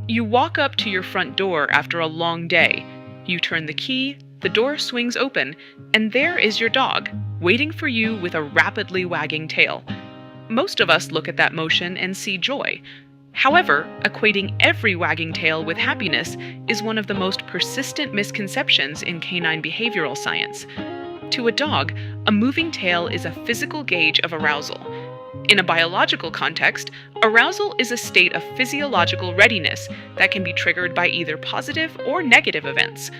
You walk up to your front door after a long day. You turn the key, the door swings open, and there is your dog, waiting for you with a rapidly wagging tail. Most of us look at that motion and see joy. However, equating every wagging tail with happiness is one of the most persistent misconceptions in canine behavioral science. To a dog, a moving tail is a physical gauge of arousal. In a biological context, arousal is a state of physiological readiness that can be triggered by either positive or negative events.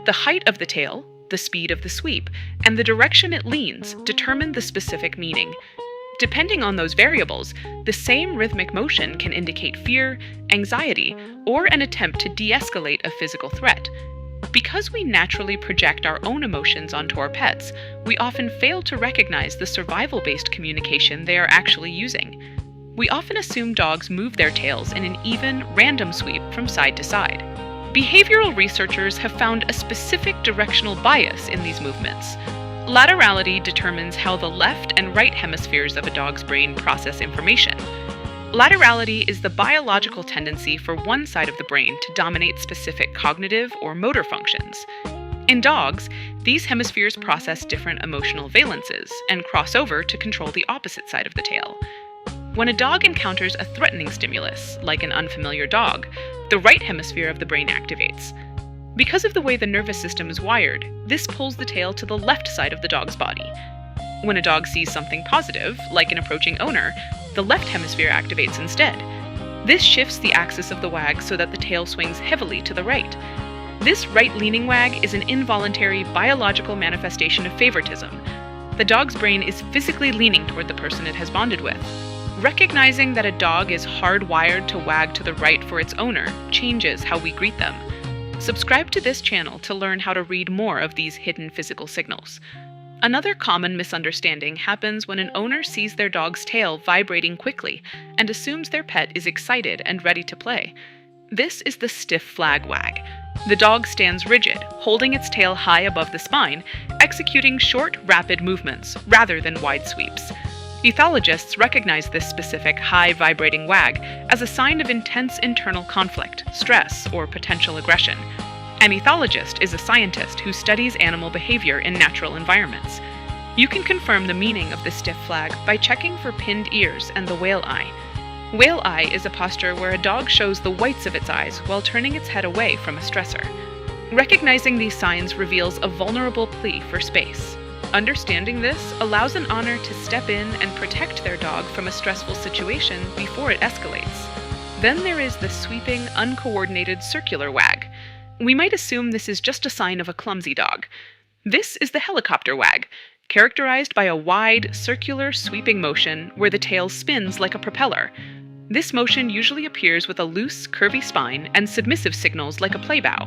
The height of the tail, the speed of the sweep, and the direction it leans determine the specific meaning. Depending on those variables, the same rhythmic motion can indicate fear, anxiety, or an attempt to de-escalate a physical threat. Because we naturally project our own emotions onto our pets, we often fail to recognize the survival-based communication they are actually using. We often assume dogs move their tails in an even, random sweep from side to side. Behavioral researchers have found a specific directional bias in these movements. Laterality determines how the left and right hemispheres of a dog's brain process information. Laterality is the biological tendency for one side of the brain to dominate specific cognitive or motor functions. In dogs, these hemispheres process different emotional valences and cross over to control the opposite side of the tail. When a dog encounters a threatening stimulus, like an unfamiliar dog, the right hemisphere of the brain activates. Because of the way the nervous system is wired, this pulls the tail to the left side of the dog's body. When a dog sees something positive, like an approaching owner, the left hemisphere activates instead. This shifts the axis of the wag so that the tail swings heavily to the right. This right-leaning wag is an involuntary biological manifestation of favoritism. The dog's brain is physically leaning toward the person it has bonded with. Recognizing that a dog is hardwired to wag to the right for its owner changes how we greet them. Subscribe to this channel to learn how to read more of these hidden physical signals. Another common misunderstanding happens when an owner sees their dog's tail vibrating quickly and assumes their pet is excited and ready to play. This is the stiff flag wag. The dog stands rigid, holding its tail high above the spine, executing short, rapid movements rather than wide sweeps. Ethologists recognize this specific high vibrating wag as a sign of intense internal conflict, stress, or potential aggression. An ethologist is a scientist who studies animal behavior in natural environments. You can confirm the meaning of the stiff flag by checking for pinned ears and the whale eye. Whale eye is a posture where a dog shows the whites of its eyes while turning its head away from a stressor. Recognizing these signs reveals a vulnerable plea for space. Understanding this allows an owner to step in and protect their dog from a stressful situation before it escalates. Then there is the sweeping, uncoordinated circular wag. We might assume this is just a sign of a clumsy dog. This is the helicopter wag, characterized by a wide, circular, sweeping motion where the tail spins like a propeller. This motion usually appears with a loose, curvy spine and submissive signals like a playbow.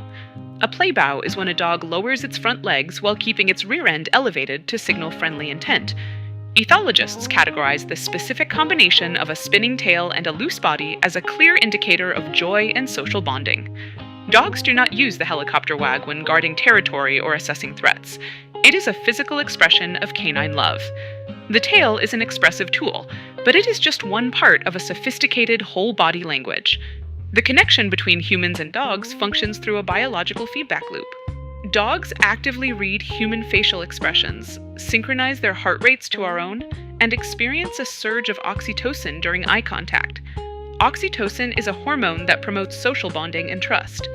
A playbow is when a dog lowers its front legs while keeping its rear end elevated to signal friendly intent. Ethologists categorize this specific combination of a spinning tail and a loose body as a clear indicator of joy and social bonding. Dogs do not use the helicopter wag when guarding territory or assessing threats. It is a physical expression of canine love. The tail is an expressive tool, but it is just one part of a sophisticated whole-body language. The connection between humans and dogs functions through a biological feedback loop. Dogs actively read human facial expressions, synchronize their heart rates to our own, and experience a surge of oxytocin during eye contact. Oxytocin is a hormone that promotes social bonding and trust.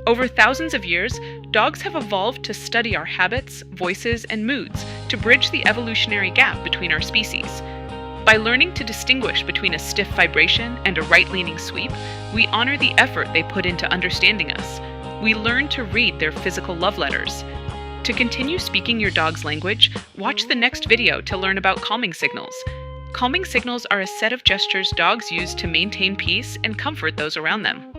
Over thousands of years, dogs have evolved to study our habits, voices, and moods to bridge the evolutionary gap between our species. By learning to distinguish between a stiff vibration and a right-leaning sweep, we honor the effort they put into understanding us. We learn to read their physical love letters. To continue speaking your dog's language, watch the next video to learn about calming signals. Calming signals are a set of gestures dogs use to maintain peace and comfort those around them.